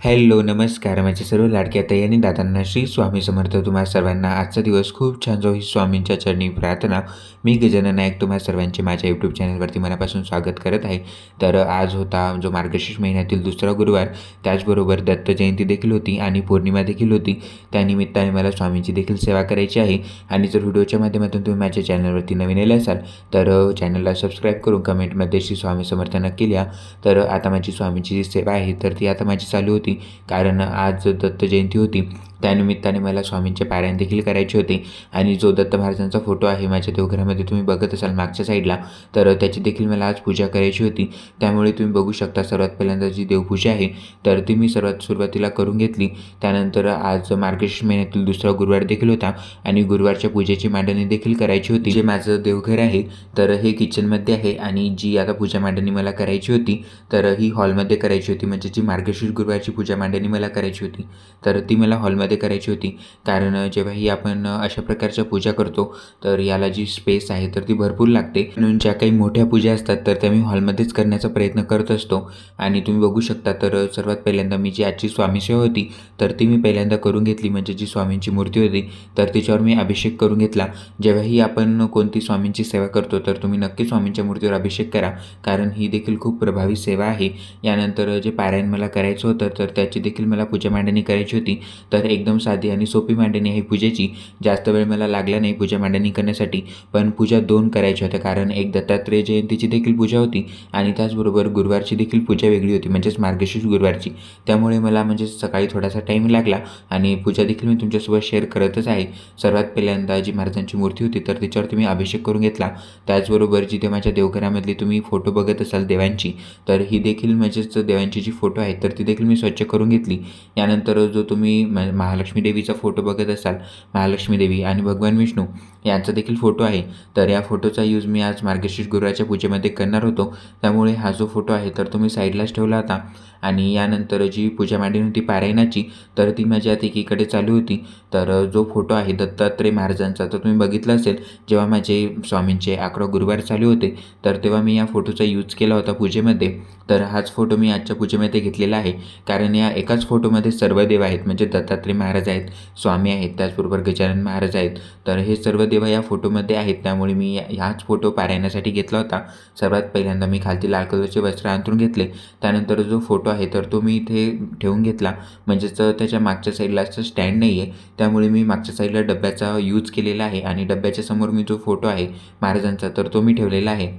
Hello नमस्कार माझ्या सर्व लाडक्या ताई आणि दादांना श्री स्वामी समर्थ तुम्हा सर्वांना आजचा दिवस खूप छान जाऊ ही स्वामींच्या चरणी प्रार्थना। मी गजानन नायक तुम्हा सर्वांचे माझ्या यूट्यूब चॅनलवरती मनापासून स्वागत करत आहे। तर आज होता जो मार्गशीर्ष महिन्यातील दुसरा गुरुवार, त्याचबरोबर दत्त जयंती देखील होती आणि पौर्णिमा देखील होती। त्यानिमित्ताने मला स्वामींची देखील सेवा करायची आहे आणि जर व्हिडिओच्या माध्यमातून तुम्ही माझ्या चॅनलवरती नवीन आले असाल तर चॅनलला सबस्क्राईब करून कमेंटमध्ये श्री स्वामी समर्थ नक्की लिहा। तर आता माझी स्वामींची जी सेवा आहे तर ती आता माझी चालू होती, कारण आज दत्त जयंती होती। त्यानिमित्ताने मला स्वामींचे पारायण देखील करायचे होते आणि जो दत्त महाराजांचा फोटो आहे माझ्या देवघरामध्ये तुम्ही बघत असाल मागच्या साईडला, तर त्याची देखील मला आज पूजा करायची होती। त्यामुळे तुम्ही बघू शकता सर्वात पहिल्यांदा जी देवपूजा आहे तर ती मी सर्वात सुरुवातीला करून घेतली। त्यानंतर आज मार्गशीर्ष महिन्यातील दुसरा गुरुवार देखील होता आणि गुरुवारच्या पूजेची मांडणी देखील करायची होती। जे माझं देवघर आहे तर हे किचनमध्ये आहे आणि जी आता पूजा मांडणी मला करायची होती तर ही हॉलमध्ये करायची होती। म्हणजे जी मार्गशीर्ष गुरुवारची पूजा मांडणी मला करायची होती तर ती मला हॉलमध्ये करायची होती, कारण जेव्हाही आपण अशा प्रकारच्या पूजा करतो तर याला जी स्पेस आहे तर ती भरपूर लागते। म्हणून ज्या काही मोठ्या पूजा असतात तर त्या मी हॉलमध्येच करण्याचा प्रयत्न करत असतो। आणि तुम्ही बघू शकता तर सर्वात पहिल्यांदा मी जी आजची स्वामी सेवा होती तर ती मी पहिल्यांदा करून घेतली। म्हणजे जी स्वामींची मूर्ती होती तर तिच्यावर मी अभिषेक करून घेतला। जेव्हाही आपण कोणती स्वामींची सेवा करतो तर तुम्ही नक्की स्वामींच्या मूर्तीवर अभिषेक करा, कारण ही देखील खूप प्रभावी सेवा आहे। यानंतर जे पारायण मला करायचं होतं तर त्याची देखील मला पूजा मांडणी करायची होती। तर एकदम साधी आणि सोपी मांडणी आहे पूजेची, जास्त वेळ मला लागला नाही पूजा मांडणी करण्यासाठी। पण पूजा दोन करायच्या होत्या, कारण एक दत्तात्रेय जयंतीची देखील पूजा होती आणि त्याचबरोबर गुरुवारची देखील पूजा वेगळी होती, म्हणजेच मार्गशीर्ष गुरुवारची। त्यामुळे मला म्हणजे सकाळी थोडासा टाईम लागला आणि पूजा देखील मी तुमच्यासोबत शेअर करतच आहे। सर्वात पहिल्यांदा जी महाराजांची मूर्ती होती तर तिच्यावरती मी अभिषेक करून घेतला। त्याचबरोबर जिथे माझ्या देवघरामधली तुम्ही फोटो बघत असाल देवांची, तर ही देखील म्हणजेच देवांची जी फोटो आहे तर ती देखील मी स्वच्छ करून घेतली। यानंतर जो तुम्ही महालक्ष्मी देवीचा फोटो बघत असाल, महालक्ष्मी देवी आणि भगवान विष्णू यांचा देखील फोटो आहे, तर या फोटोचा यूज मी आज मार्गशीर्ष गुरुवारच्या पूजेमध्ये करणार होतो। त्यामुळे हा जो फोटो आहे तर तो मी साईडलाच ठेवला होता। आणि यानंतर जी पूजा मांडणी होती पारायणाची तर ती माझी आता एकीकडे चालू होती। तर जो फोटो आहे दत्तात्रेय महाराजांचा तर तुम्ही बघितला असेल, जेव्हा माझे स्वामींचे 11 गुरुवार चालू होते तर तेव्हा मी या फोटोचा यूज केला होता पूजेमध्ये। तर हाच फोटो मी आजच्या पूजेमध्ये घेतलेला आहे, कारण या एकाच फोटोमध्ये सर्व देव आहेत, म्हणजे दत्तात्रेय महाराज आहेत, स्वामी आहेत, त्याचबरोबर गजानन महाराज आहेत। तर हे सर्व देव या फोटोमध्ये आहेत, त्यामुळे मी ह्याच फोटो पारायणासाठी घेतला होता। सर्वात पहिल्यांदा मी खालती लाल कलरचे वस्त्र अंथरून घेतले। त्यानंतर जो फोटो आहे तर तो मी इथे ठेवून घेतला, म्हणजेच त्याच्या मागच्या साईडला असं स्टँड नाही आहे, त्यामुळे मी मागच्या साईडला डब्याचा यूज केलेला आहे आणि डब्याच्या समोर मी जो फोटो आहे महाराजांचा तर तो मी ठेवलेला आहे।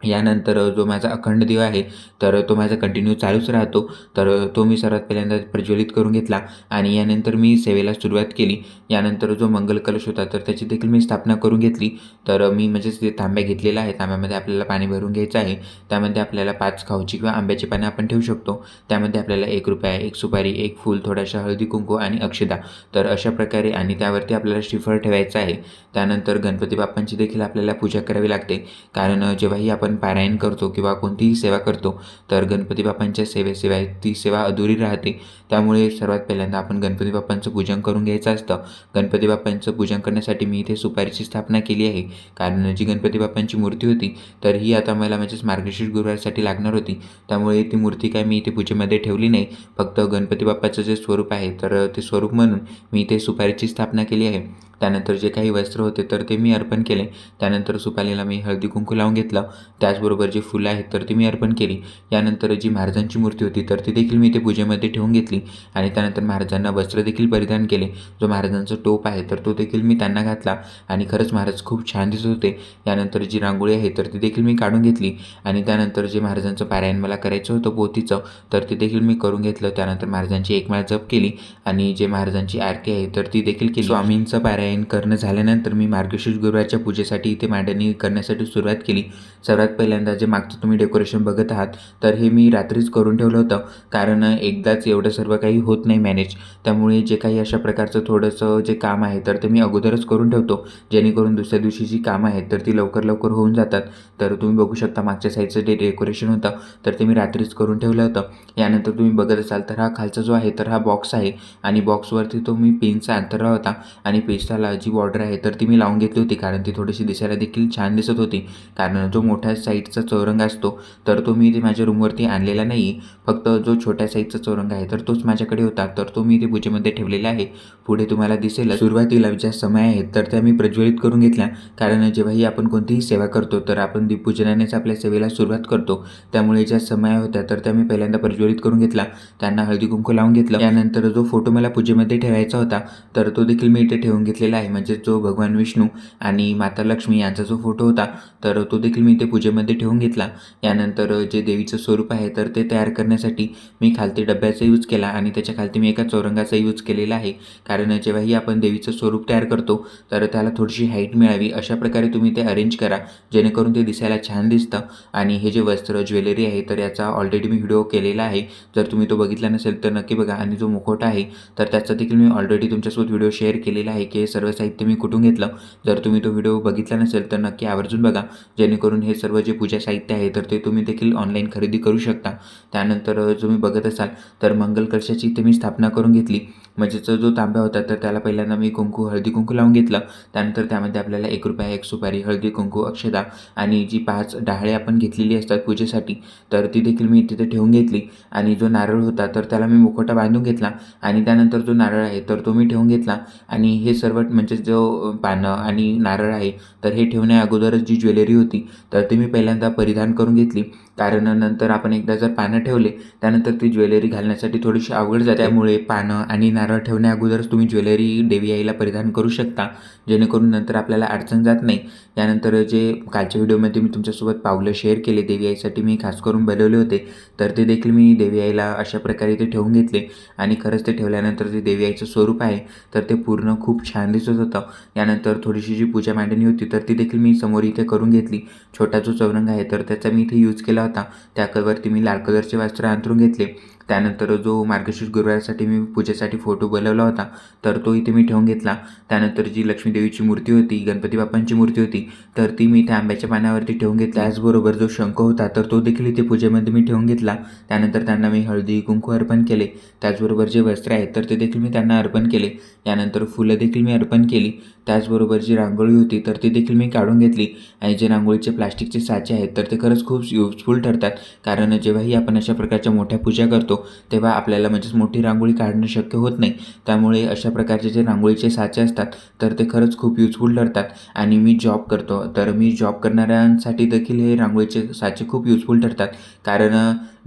यानंतर जो माझा अखंड दिवा आहे तर तो माझा कंटिन्यू चालूच राहतो, तर तो मी सर्वात पहिल्यांदा प्रज्वलित करून घेतला आणि यानंतर मी सेवेला सुरुवात केली। यानंतर जो मंगल कलश होता तर त्याची देखील मी स्थापना करून घेतली। तर मी म्हणजेच ते तांब्या घेतलेला आहे, तांब्यामध्ये आपल्याला पाणी भरून घ्यायचं आहे। त्यामध्ये आपल्याला 5 खाऊची किंवा आंब्याची पाने आपण ठेवू शकतो। त्यामध्ये आपल्याला 1 रुपया, 1 सुपारी, 1 फूल, थोडासा हळदी कुंकू आणि अक्षदा, तर अशा प्रकारे आणि त्यावरती आपल्याला श्रीफळ ठेवायचं आहे। त्यानंतर गणपती बाप्पांची देखील आपल्याला पूजा करावी लागते, कारण जेव्हाही आपण पारायण करतो किंवा कोणतीही सेवा करतो तर गणपती बाप्पांच्या सेवेशिवाय ती सेवा अधुरी राहते। त्यामुळे सर्वात पहिल्यांदा आपण गणपती बाप्पांचं पूजन करून घ्यायचं असतं। गणपती बाप्पांचं पूजन करण्यासाठी मी इथे सुपारीची स्थापना केली आहे, कारण जी गणपती बाप्पांची मूर्ती होती तर ही आता मला म्हणजेच मार्गशीर्ष गुरुवारसाठी लागणार होती। त्यामुळे ती मूर्ती काय मी इथे पूजेमध्ये ठेवली नाही, फक्त गणपती बाप्पाचं जे स्वरूप आहे तर ते स्वरूप म्हणून मी इथे सुपारीची स्थापना केली आहे। त्यानंतर जे काही वस्त्र होते तर ते मी अर्पण केले। त्यानंतर सुपारीला मी हळदी कुंकू लावून घेतलं, त्याचबरोबर जी फुलं आहेत तर ती मी अर्पण केली। यानंतर जी महाराजांची मूर्ती होती तर ती देखील मी इथे पूजेमध्ये ठेवून घेतली आणि त्यानंतर महाराजांना वस्त्र देखील परिधान केले। जो महाराजांचा टोप आहे तर तो देखील मी त्यांना घातला आणि खरंच महाराज खूप छान दिसत होते। यानंतर जी रांगोळी आहे तर ती देखील मी काढून घेतली आणि त्यानंतर जे महाराजांचं पारायण मला करायचं होतं पोथीचं तर ते देखील मी करून घेतलं। त्यानंतर महाराजांची एक माळ जप केली आणि जे महाराजांची आरती आहे तर ती देखील केली। स्वामींचं पारायण करणं झाल्यानंतर मी मार्गशीर्ष गुरुवारच्या पूजेसाठी इथे मांडणी करण्यासाठी सुरुवात केली। सर्वात पहिल्यांदा जे मागचं तुम्ही डेकोरेशन बघत आहात तर हे मी रात्रीच करून ठेवलं होतं, कारण एकदाच एवढं सर्व काही होत नाही मॅनेज। त्यामुळे जे काही अशा प्रकारचं थोडंसं जे काम आहे तर ते मी अगोदरच करून ठेवतो, जेणेकरून दुसऱ्या दिवशी जी कामं आहेत तर ती लवकर लवकर होऊन जातात। तर तुम्ही बघू शकता मागच्या साईडचं जे डेकोरेशन होतं तर ते मी रात्रीच करून ठेवलं होतं। यानंतर तुम्ही बघत असाल तर हा खालचा जो आहे तर हा बॉक्स आहे आणि बॉक्सवरती तो मी पेनचा अंतरला होता आणि पेस्टाला जी बॉर्डर आहे तर ती मी लावून घेतली होती, कारण ती थोडीशी दिसायला देखील छान दिसत होती। कारण जो मोठ्या साईजचा चौरंग असतो तर तो मी इथे माझ्या रूमवरती आणलेला नाही आहे. फक्त जो छोट्या साईजचा चौरंग आहे तर तोच माझ्याकडे होता, तर तो मी इथे पूजेमध्ये ठेवलेला आहे. पुढे तुम्हाला दिसेल सुरुवातीला ज्या समय आहेत तर त्या मी प्रज्वलित करून घेतल्या, कारण जेव्हाही आपण कोणतीही सेवा करतो तर आपण दीपपूजनानेच आपल्या सेवेला सुरुवात करतो. त्यामुळे ज्या समया होत्या तर त्या मी पहिल्यांदा प्रज्वलित करून घेतला, त्यांना हळदी कुंकू लावून घेतलं. त्यानंतर जो फोटो मला पूजेमध्ये ठेवायचा होता तर तो देखील मी इथे ठेवून घेतलेला आहे. म्हणजे जो भगवान विष्णू आणि माता लक्ष्मी यांचा जो फोटो होता तर तो देखील मी इथे पूजेमध्ये ठेवून घेतला. यानंतर जे देवीचं स्वरूप आहे तर ते तयार करण्यासाठी मी खालती डब्याचा यूज केला आणि त्याच्या खालती मी एका चौरंगाचा यूज केलेला आहे, कारण जेव्हाही आपण देवीचं स्वरूप तयार करतो तर त्याला थोडीशी हाईट मिळावी अशा प्रकारे तुम्ही ते अरेंज करा, जेणेकरून ते दिसायला छान दिसतं. आणि हे जे वस्त्र ज्वेलरी आहे तर याचा ऑलरेडी मी व्हिडिओ केलेला आहे, जर तुम्ही तो बघितला नसेल तर नक्की बघा. आणि जो मुखवटा आहे तर त्याचा देखील मी ऑलरेडी तुमच्यासोबत व्हिडिओ शेअर केलेला आहे की हे सर्व साहित्य मी कुठून घेतलं. जर तुम्ही तो व्हिडिओ बघितला नसेल तर नक्की आवर्जून बघा, जेणेकरून हे सर्व जे पूजा साहित्य आहे तर ते तुम्ही देखील ऑनलाईन खरेदी करू शकता. त्यानंतर तुम्ही बघत असाल तर मंगल कलशाची इथे मी स्थापना करून घेतली. म्हणजेच जो तांब्या होता तर त्याला पहिल्यांदा मी हळदी कुंकू लावून घेतलं. त्यानंतर त्यामध्ये आपल्याला ₹1, 1 सुपारी, हळदी कुंकू, अक्षता आणि जी 5 डहाळे आपण घेतलेली असतात पूजेसाठी तर ती देखील मी तिथे ठेवून घेतली. आणि जो नारळ होता तर त्याला मी मुखवटा बांधून घेतला आणि त्यानंतर जो नारळ आहे तर तो मी ठेवून घेतला. आणि हे सर्व म्हणजे जो पानं आणि नारळ आहे तर हे ठेवण्या अगोदरच जी ज्वेलरी होती तर ती मी पहिल्यांदा परिधान करून घेतली, कारण नंतर आपण एकदा जर पानं ठेवले त्यानंतर ती ज्वेलरी घालण्यासाठी थोडीशी अवघड जाते. त्यामुळे पानं आणि नारळ ठेवण्या अगोदरच तुम्ही ज्वेलरी देवी आईला परिधान करू शकता, जेणेकरून नंतर आपल्याला अडचण जात नाही. यानंतर जे कालच्या व्हिडिओमध्ये मी तुमच्यासोबत पावलं शेअर केले देवी आईसाठी मी खास करून बनवले होते तर ते देखील मी देवी आईला अशा प्रकारे ते ठेवून घेतले. आणि खरंच ते ठेवल्यानंतर जे देवी आईचं स्वरूप आहे तर ते पूर्ण खूप छान दिसत होतं. यानंतर थोडीशी जी पूजा मांडणी होती तर ती देखील मी समोर इथे करून घेतली. छोटा जो चौरंग आहे तर त्याचा मी इथे यूज केला होता, त्यावरती मी लाल कलरचे वस्त्र अंथरून घेतले. त्यानंतर जो मार्गशीर्ष गुरुवारसाठी मी पूजेसाठी फोटो बनवला होता तर तो इथे मी ठेवून घेतला. त्यानंतर जी लक्ष्मी देवीची मूर्ती होती, गणपती बाप्पांची मूर्ती होती तर ती मी त्या आंब्याच्या पानावरती ठेवून घेतली. त्याचबरोबर जो शंख होता तर तो देखील इथे पूजेमध्ये मी ठेवून घेतला. त्यानंतर त्यांना मी हळदी कुंकू अर्पण केले. त्याचबरोबर जे वस्त्र आहेत तर ते देखील मी त्यांना अर्पण केले. यानंतर फुलं देखील मी अर्पण केली. त्याचबरोबर जी रांगोळी होती तर ती देखील मी काढून घेतली. आणि जे रांगोळीचे प्लास्टिकचे साचे आहेत तर ते खरंच खूप युजफुल ठरतात, कारण जेव्हाही आपण अशा प्रकारच्या मोठ्या पूजा करतो तेव्हा आपल्याला म्हणजेच मोठी रांगोळी काढणं शक्य होत नाही. त्यामुळे अशा प्रकारचे जे रांगोळीचे साचे असतात तर ते खरंच खूप युजफुल ठरतात. आणि मी जॉब करतो तर मी जॉब करणाऱ्यांसाठी देखील हे रांगोळीचे साचे खूप युजफुल ठरतात, कारण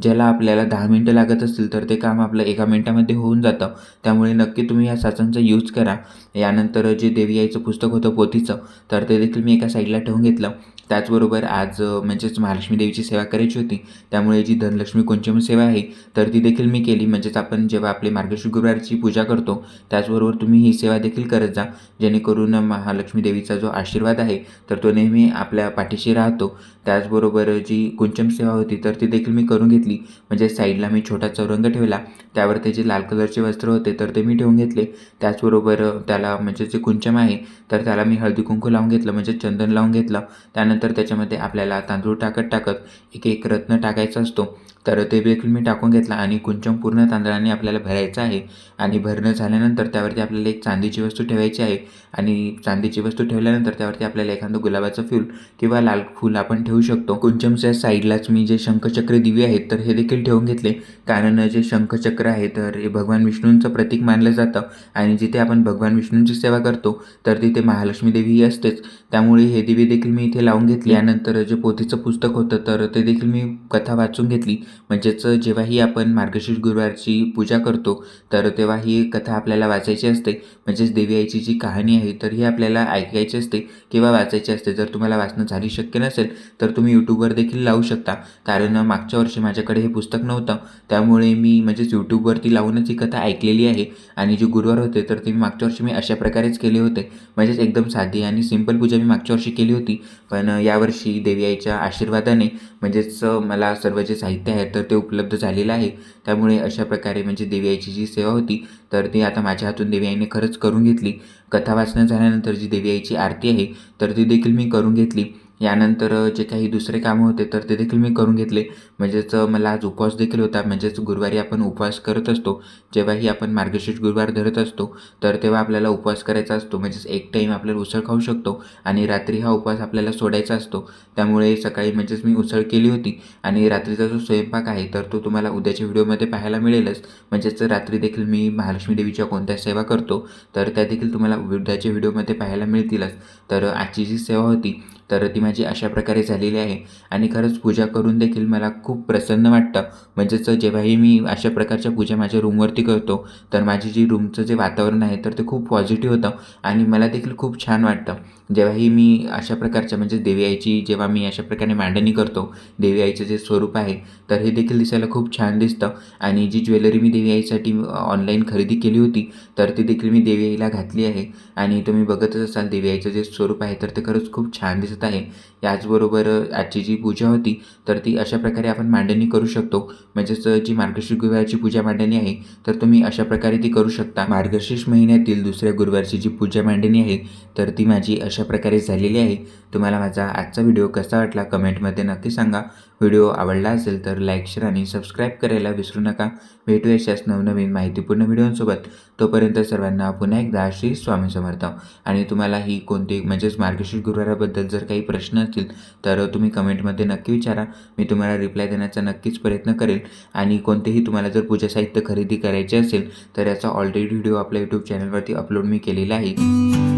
ज्याला आपल्याला 10 मिनटं लागत असतील तर ते काम आपलं 1 मिनिटामध्ये होऊन जातं. त्यामुळे नक्की तुम्ही या साचांचा यूज करा. यानंतर जे देवी आईचं पुस्तक होतं पोथीचं तर ते देखील मी एका साईडला ठेवून घेतलं. त्याचबरोबर आज म्हणजेच महालक्ष्मी देवीची सेवा करायची होती, त्यामुळे जी धनलक्ष्मी कुंचम सेवा आहे तर ती देखील मी केली. म्हणजेच आपण जेव्हा आपली मार्गशीर्ष गुरुवारची पूजा करतो त्याचबरोबर तुम्ही ही सेवा देखील करत जा, जेणेकरून महालक्ष्मी देवीचा जो आशीर्वाद आहे तर तो नेहमी आपल्या पाठीशी राहतो. त्याचबरोबर जी कुंचम सेवा होती तर ती देखील मी करून घेतली. म्हणजे साईडला मी छोटा चौरंग ठेवला, त्यावर ते जे लाल कलरचे वस्त्र होते तर ते मी ठेवून घेतले. त्याचबरोबर त्याला म्हणजे जे कुंचम आहे तर त्याला मी हळदी कुंकू लावून घेतलं, म्हणजे चंदन लावून घेतलं. त्यानंतर त्याच्यामध्ये आपल्याला तांदूळ टाकत एक एक रत्न टाकायचा असतो तर ते देखील मी टाकून घेतला. आणि कुंचम पूर्ण तांदळाने आपल्याला भरायचं आहे. आणि भरणं झाल्यानंतर त्यावरती आपल्याला एक चांदीची वस्तू ठेवायची आहे. आणि चांदीची वस्तू ठेवल्यानंतर त्यावरती आपल्याला एखादं गुलाबाचं फूल किंवा लाल फूल आपण ठेवू शकतो. कुंचमच्या साईडलाच मी जे शंखचक्र दिवे आहेत तर हे देखील ठेवून घेतले, कारण जे शंखचक्र आहे तर हे भगवान विष्णूंचं प्रतीक मानलं जातं. आणि जिथे आपण भगवान विष्णूंची सेवा करतो तर तिथे महालक्ष्मी देवी ही असतेच. त्यामुळे हे दिवे देखील मी इथे लावून घेतले. यानंतर जे पोथीचं पुस्तक होतं तर ते देखील मी कथा वाचून घेतली. म्हणजेच जेव्हाही आपण मार्गशीर्ष गुरुवारची पूजा करतो तर तेव्हा ही कथा आपल्याला वाचायची असते. म्हणजेच देवी आईची जी कहाणी आहे तर ही आपल्याला ऐकायची असते किंवा वाचायची असते. जर तुम्हाला वाचणं झाली शक्य नसेल तर तुम्ही यूट्यूबवर देखील लावू शकता, कारण मागच्या वर्षी माझ्याकडे हे पुस्तक नव्हतं, त्यामुळे मी म्हणजेच यूट्यूबवरती लावूनच ही कथा ऐकलेली आहे. आणि जे गुरुवार होते तर ते मागच्या वर्षी मी अशा प्रकारेच केले होते. म्हणजेच एकदम साधी आणि सिंपल पूजा मी मागच्या वर्षी केली होती, पण यावर्षी देवी आईच्या आशीर्वादाने म्हणजेच मला सर्व जे साहित्य आहे तर ते उपलब्ध झालेलं आहे. त्यामुळे अशा प्रकारे म्हणजे देवी आईची जी सेवा होती तर ती आता माझ्या हातून देवी आईने खरंच करून घेतली. कथा वाचणं झाल्यानंतर जी देवी आईची आरती आहे तर ती देखील मी करून घेतली. यानंतर जे काही दुसरे कामं होते तर ते देखील मी करून घेतले. म्हणजेच मला आज उपवास देखील होता. म्हणजेच गुरुवारी आपण उपवास करत असतो. जेव्हाही आपण मार्गशीर्ष गुरुवार धरत असतो, तर तेव्हा आपल्याला उपवास करायचा असतो. म्हणजेच एक टाईम आपल्याला उसळ खाऊ शकतो आणि रात्री हा उपवास आपल्याला सोडायचा असतो. त्यामुळे सकाळी म्हणजेच मी उसळ केली होती आणि रात्रीचा जो स्वयंपाक आहे तर तो तुम्हाला उद्याच्या व्हिडिओमध्ये पाहायला मिळेलच. म्हणजेच रात्री देखील मी महालक्ष्मी देवीच्या कोणत्या सेवा करतो, तर त्या देखील तुम्हाला उद्याच्या व्हिडिओमध्ये पाहायला मिळतीलच. तर आजची जी सेवा होती तर ती माझी अशा प्रकारे झालेली आहे आणि खरंच पूजा करून देखील मला खूप प्रसन्न वाटतं. म्हणजेच जेव्हाही मी अशा प्रकारच्या पूजा माझ्या रूमवरती करतो, तर माझी जी रूमचं जे वातावरण आहे तर ते खूप पॉझिटिव्ह होतं आणि मला देखील खूप छान वाटतं. जेव्हाही मी अशा प्रकारच्या म्हणजे देवी आईची जेव्हा मी अशा प्रकारे मांडणी करतो, देवी आईचं जे स्वरूप आहे, तर हे देखील दिसायला खूप छान दिसतं आणि जी ज्वेलरी मी देवी आईसाठी ऑनलाईन खरेदी केली होती, तर ती देखील मी देवी आईला घातली आहे आणि तुम्ही बघतच असाल देवी आईचं जे स्वरूप आहे, तर ते खरंच खूप छान दिसत आहे. याचबरोबर आजची जी पूजा होती, तर ती अशा प्रकारे आपण मांडणी करू शकतो. म्हणजेच जी मार्गशीर्ष गुरुवारची पूजा मांडणी आहे, तर तुम्ही अशा प्रकारे ती करू शकता. मार्गशीर्ष महिन्यातील दुसऱ्या गुरुवारची जी पूजा मांडणी आहे, तर ती माझी अशा प्रकारे झालेली आहे. तुम्हाला माझा आजचा व्हिडिओ कसा वाटला कमेंटमध्ये नक्की सांगा. व्हिडिओ आवडला असेल तर लाईक, शेअर आणि सबस्क्राईब करायला विसरू नका. भेटूया अशाच नवनवीन माहितीपूर्ण व्हिडिओसोबत. तोपर्यंत सर्वांना पुन्हा एकदा श्री स्वामी समर्थ. आणि तुम्हालाही कोणते म्हणजेच मार्गशीर्ष गुरुवाराबद्दल जर काही प्रश्न असतील तर तुम्ही कमेंटमध्ये नक्की विचारा. मी तुम्हाला रिप्लाय देण्याचा नक्कीच प्रयत्न करेल. आणि कोणतेही तुम्हाला जर पूजा साहित्य खरेदी करायचे असेल तर याचा ऑलरेडी व्हिडिओ आपल्या यूट्यूब चॅनलवरती अपलोड मी केलेला आहे.